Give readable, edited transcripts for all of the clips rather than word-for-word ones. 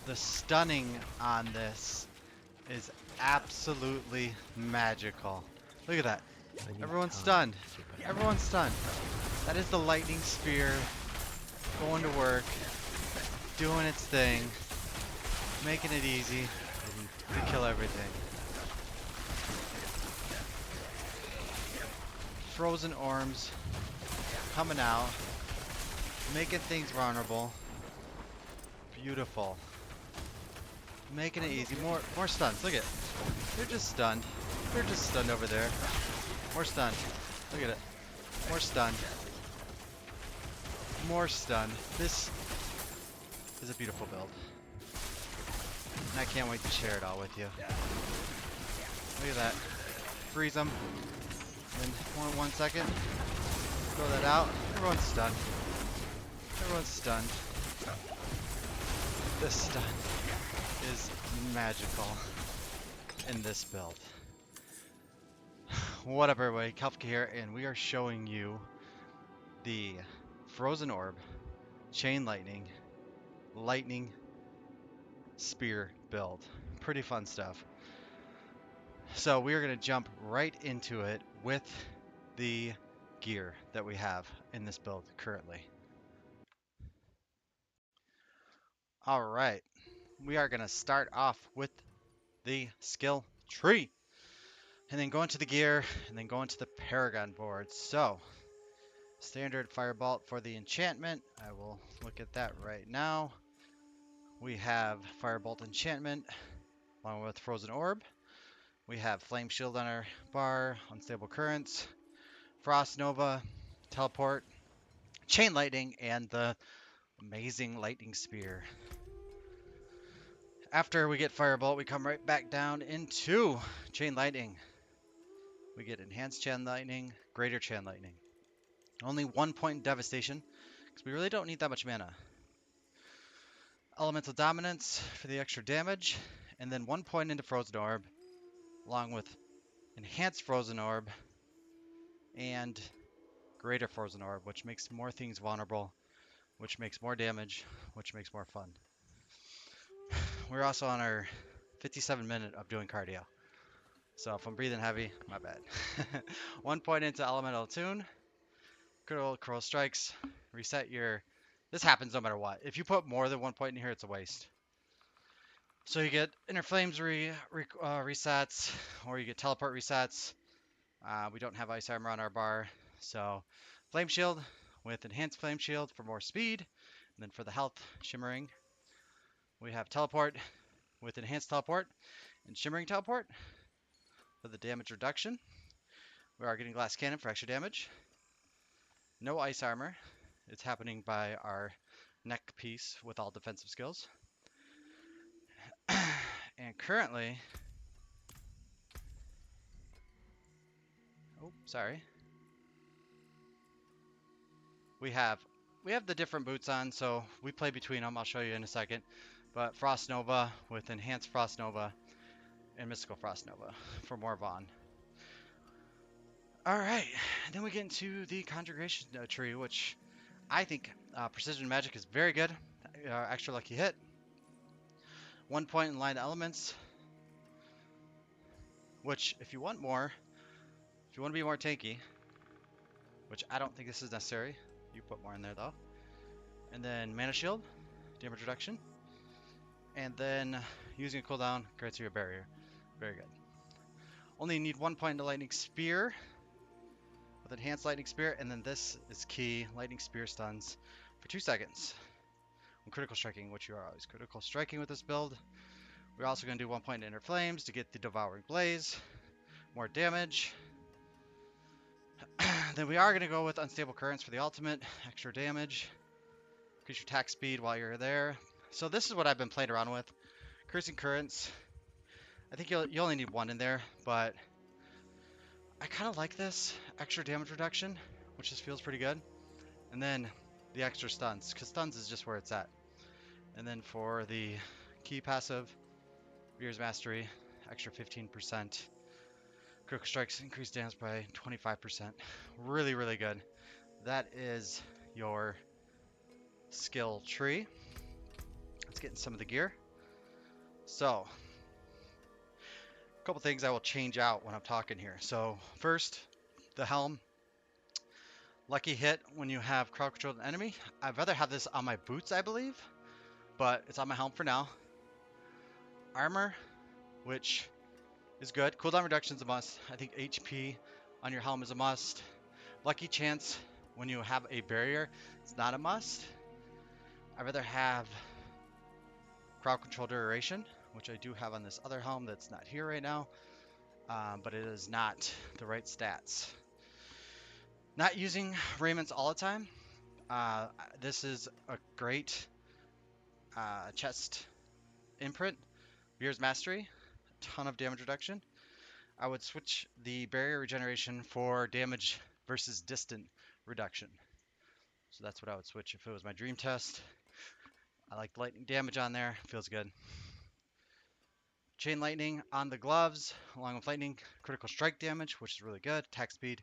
The stunning on this is absolutely magical. Look at that. I need Everyone's time stunned. to prepare. Everyone's stunned. That is the lightning spear going to work, doing its thing, making it easy I need to kill time. everything. Frozen orms coming out, making things vulnerable. Beautiful. Making it easy. More stuns. Look at it. They're just stunned. They're just stunned over there. More stunned. Look at it. More stunned. More stunned. This is a beautiful build. And I can't wait to share it all with you. Look at that. Freeze them. Then 1 second. Throw that out. Everyone's stunned. Everyone's stunned. This stun is magical in this build. What up everybody, Kefka here, and we are showing you the Frozen Orb, Chain Lightning Spear build. Pretty fun stuff. So we are going to jump right into it with the gear that we have in this build currently. Alright, we are going to start off with the skill tree, and then go into the gear, and then go into the Paragon board. So, standard Firebolt for the enchantment. I will look at that right now. We have Firebolt enchantment along with Frozen Orb. We have Flame Shield on our bar, Unstable Currents, Frost Nova, Teleport, Chain Lightning, and the amazing Lightning Spear. After we get Firebolt, we come right back down into Chain Lightning. We get Enhanced Chain Lightning, Greater Chain Lightning. Only 1 point in Devastation, because we really don't need that much mana. Elemental Dominance for the extra damage, and then 1 point into Frozen Orb, along with Enhanced Frozen Orb and Greater Frozen Orb, which makes more things vulnerable, which makes more damage, which makes more fun. We're also on our 57-minute of doing cardio. So if I'm breathing heavy, my bad. 1 point into Elemental Attune, Critical Strikes, reset your... This happens no matter what. If you put more than 1 point in here, it's a waste. So you get Inner Flames resets, or you get Teleport resets. We don't have Ice Armor on our bar, so Flame Shield with Enhanced Flame Shield for more speed. And then for the health, Shimmering, we have Teleport with Enhanced Teleport and Shimmering Teleport for the damage reduction. We are getting Glass Cannon for extra damage. No Ice Armor. It's happening by our neck piece with all defensive skills. And currently... Oh, sorry. We have the different boots on, so we play between them. I'll show you in a second. But Frost Nova with Enhanced Frost Nova and Mystical Frost Nova for more Vaughn. Alright, then we get into the Conjuration tree, which I think Precision Magic is very good. Extra Lucky Hit. 1 point in Line Elements, which if you want more, if you want to be more tanky, which I don't think this is necessary, you put more in there though. And then Mana Shield, damage reduction. And then using a cooldown grants you a barrier. Very good. Only need 1 point into Lightning Spear with Enhanced Lightning Spear, and then this is key. Lightning Spear stuns for 2 seconds. When critical striking, which you are always critical striking with this build. We're also going to do 1 point into Inner Flames to get the Devouring Blaze. More damage. Then we are going to go with Unstable Currents for the ultimate. Extra damage. Increase your attack speed while you're there. So this is what I've been playing around with. Cursing Currents. I think you only need 1 in there, but I kind of like this extra damage reduction, which just feels pretty good. And then the extra stuns, because stuns is just where it's at. And then for the key passive, Veer's Mastery, extra 15%. Critical Strikes increase damage by 25%. Really, really good. That is your skill tree. Let's get in some of the gear. So, a couple things I will change out when I'm talking here. So, first, the helm. Lucky hit when you have crowd controlled enemy. I'd rather have this on my boots, I believe, but it's on my helm for now. Armor, which is good. Cooldown reduction is a must. I think HP on your helm is a must. Lucky chance when you have a barrier, it's not a must. I'd rather have crowd control duration, which I do have on this other helm that's not here right now, but it is not the right stats. Not using Raymond's all the time. This is a great chest imprint. Beer's Mastery, a ton of damage reduction. I would switch the barrier regeneration for damage versus distant reduction. So that's what I would switch if it was my dream test. I like lightning damage on there, feels good. Chain lightning on the gloves, along with lightning, critical strike damage, which is really good. Attack speed,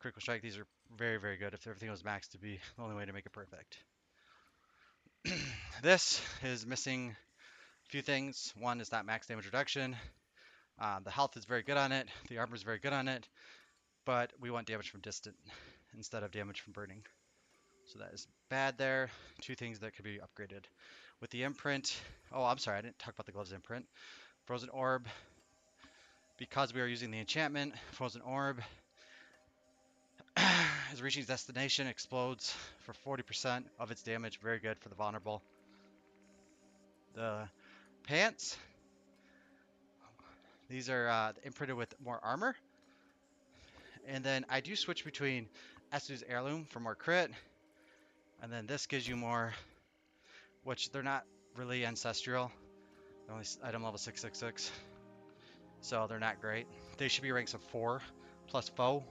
critical strike, these are very, very good. If everything was maxed, to be the only way to make it perfect. This is missing a few things. One is not max damage reduction. The health is very good on it. The armor is very good on it, but we want damage from distant instead of damage from burning. So that is bad there. Two things that could be upgraded. With the imprint, oh, I'm sorry, I didn't talk about the gloves imprint. Frozen Orb, because we are using the enchantment, Frozen Orb is reaching its destination, explodes for 40% of its damage. Very good for the vulnerable. The pants, these are imprinted with more armor. And then I do switch between Esu's Heirloom for more crit, and then this gives you more, which they're not really ancestral. They're only item level 666, so they're not great. They should be ranks of 4 plus foe,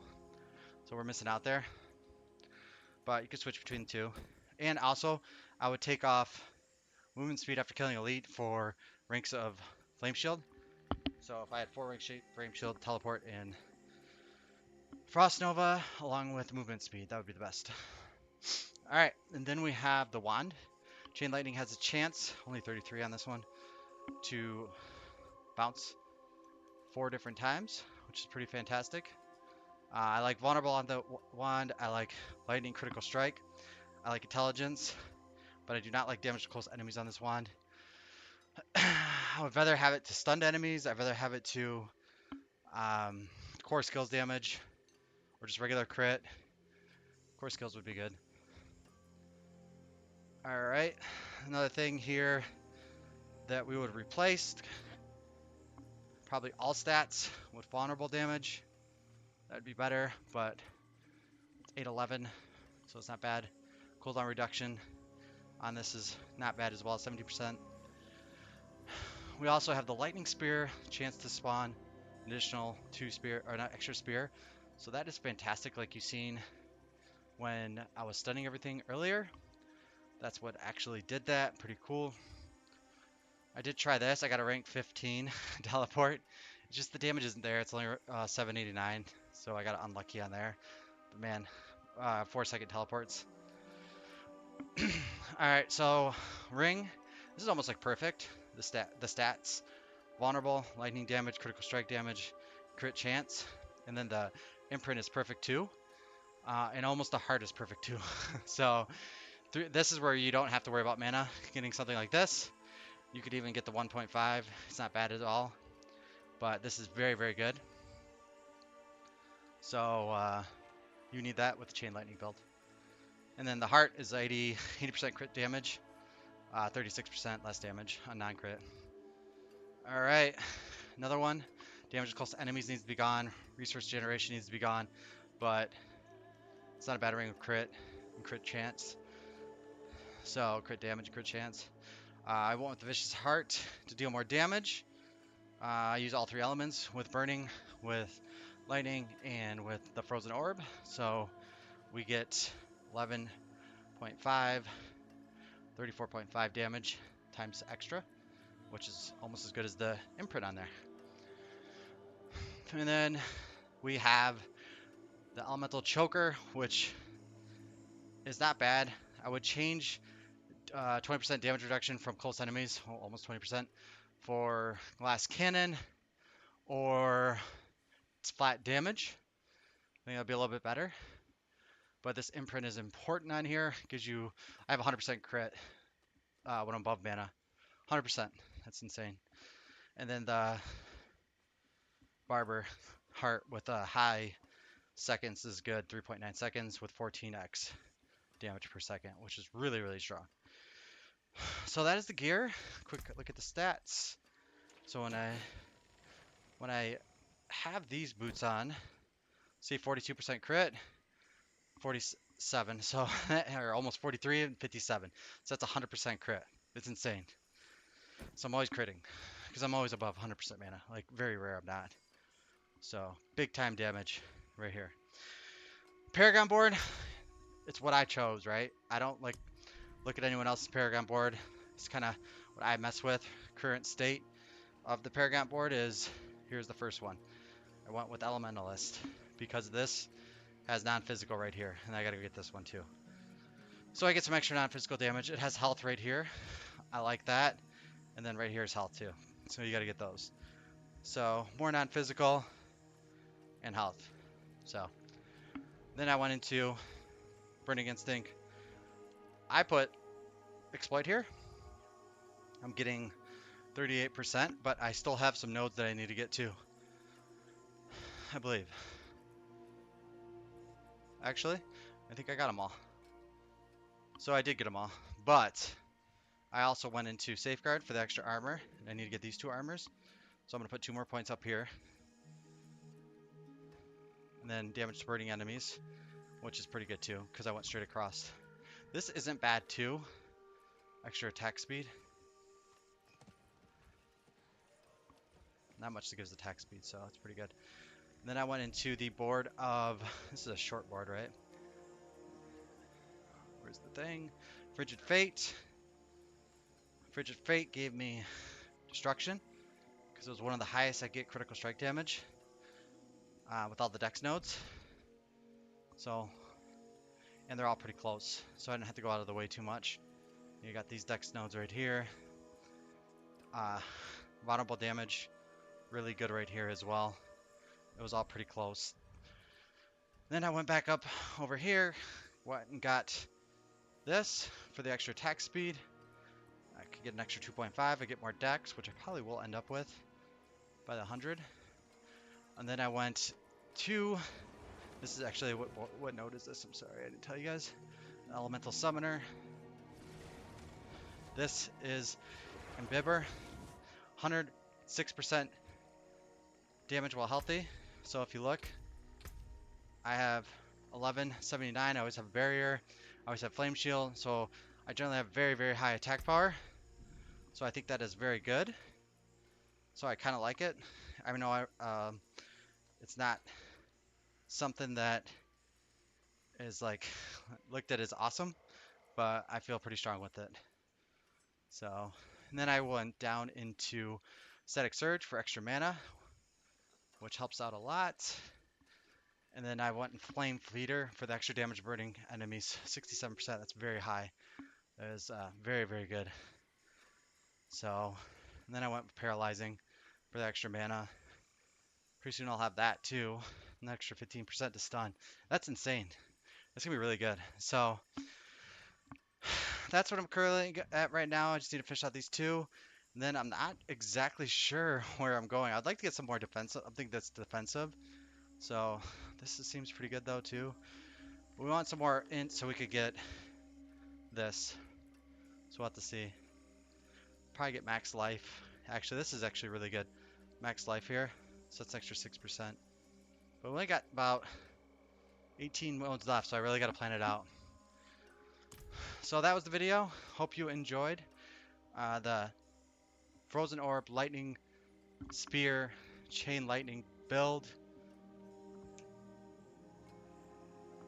so we're missing out there. But you can switch between the two. And also, I would take off movement speed after killing elite for ranks of flame shield. So if I had 4 rank flame shield, teleport, and Frost Nova along with movement speed, that would be the best. Alright, and then we have the wand. Chain lightning has a chance, only 33 on this one, to bounce 4 different times, which is pretty fantastic. I like vulnerable on the wand. I like lightning critical strike. I like intelligence, but I do not like damage to close enemies on this wand. I would rather have it to stunned enemies. I'd rather have it to core skills damage or just regular crit. Core skills would be good. Alright, another thing here that we would replace, probably all stats with vulnerable damage. That'd be better, but it's 811, so it's not bad. Cooldown reduction on this is not bad as well, 70%. We also have the lightning spear, chance to spawn additional 2 spear, or not extra spear. So that is fantastic, like you've seen when I was stunning everything earlier. That's what actually did that. Pretty cool. I did try this. I got a rank 15 teleport. It's just the damage isn't there. It's only 789, so I got unlucky on there. But man, 4-second teleports. Alright, so ring. This is almost like perfect. The stats. Vulnerable, lightning damage, critical strike damage, crit chance. And then the imprint is perfect too. And almost the heart is perfect too. So this is where you don't have to worry about mana. Getting something like this. You could even get the 1.5. It's not bad at all. But this is very, very good. So you need that with the chain lightning build. And then the heart is 80% crit damage, 36% less damage on non-crit. Alright, another one. Damage close to enemies needs to be gone. Resource generation needs to be gone. But it's not a bad ring of crit and crit chance. So crit damage, crit chance. I went with the Vicious Heart to deal more damage. I use all 3 elements with burning, with lightning, and with the Frozen Orb. So we get 11.5, 34.5 damage times extra, which is almost as good as the imprint on there. And then we have the Elemental Choker, which is not bad. I would change 20% damage reduction from close enemies, almost 20%, for glass cannon or it's flat damage. I think that'll be a little bit better. But this imprint is important on here. Gives you, I have 100% crit when I'm above mana. 100%. That's insane. And then the Barber Heart with a high seconds is good. 3.9 seconds with 14x damage per second, which is really, really strong. So that is the gear. Quick look at the stats. So when I have these boots on, see 42% crit, 47, so or almost 43 and 57. So that's 100% crit. It's insane. So I'm always critting because I'm always above 100% mana. Like very rare I'm not. So big time damage right here. Paragon board, it's what I chose, right? I don't like look at anyone else's Paragon board. It's kind of what I mess with. Current state of the Paragon board is, here's the first one. I went with Elementalist because this has non-physical right here, and I gotta get this one too. So I get some extra non-physical damage. It has health right here. I like that. And then right here is health too. So you gotta get those. So more non-physical and health. So then I went into Burning Instinct. I put Exploit here. I'm getting 38%, but I still have some nodes that I need to get to, I believe. Actually, I think I got them all. So I did get them all, but I also went into Safeguard for the extra armor. I need to get these 2 armors. So I'm going to put 2 more points up here. And then damage to burning enemies, which is pretty good too, because I went straight across. This isn't bad too. Extra attack speed. Not much that gives attack speed, so it's pretty good. And then I went into the board of, this is a short board, right? Where's the thing? Frigid Fate. Frigid Fate gave me destruction because it was one of the highest I get critical strike damage with all the dex nodes. So, and they're all pretty close, so I didn't have to go out of the way too much. You got these dex nodes right here. Vulnerable damage, really good right here as well. It was all pretty close. Then I went back up over here, went and got this for the extra attack speed. I could get an extra 2.5. I get more dex, which I probably will end up with by the 100. And then I went to, this is actually, what node is this? I'm sorry, I didn't tell you guys. An Elemental Summoner. This is Embibber. 106% damage while healthy. So if you look, I have 1179. I always have barrier. I always have flame shield. So I generally have very, very high attack power. So I think that is very good. So I kind of like it. I know it's not something that is like looked at as awesome, but I feel pretty strong with it. So, and then I went down into Static Surge for extra mana, which helps out a lot. And then I went in Flame Feeder for the extra damage burning enemies, 67%. That's very high. That is very, very good. So, and then I went Paralyzing for the extra mana. Pretty soon I'll have that too. An extra 15% to stun. That's insane. That's gonna be really good. So that's what I'm currently at right now. I just need to finish out these 2. And then I'm not exactly sure where I'm going. I'd like to get some more defensive. I think that's defensive. So this seems pretty good though too. But we want some more int so we could get this. So we'll have to see. Probably get max life. Actually, this is actually really good. Max life here. So that's extra 6%. But we only got about 18 modes left, so I really got to plan it out. So that was the video. Hope you enjoyed the Frozen Orb Lightning Spear Chain Lightning build.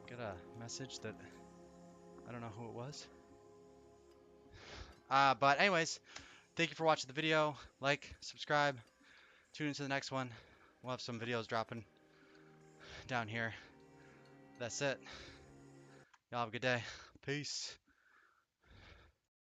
Got a message that I don't know who it was. But anyways, thank you for watching the video. Like, subscribe, tune into the next one. We'll have some videos dropping down here. That's it. Y'all have a good day. Peace.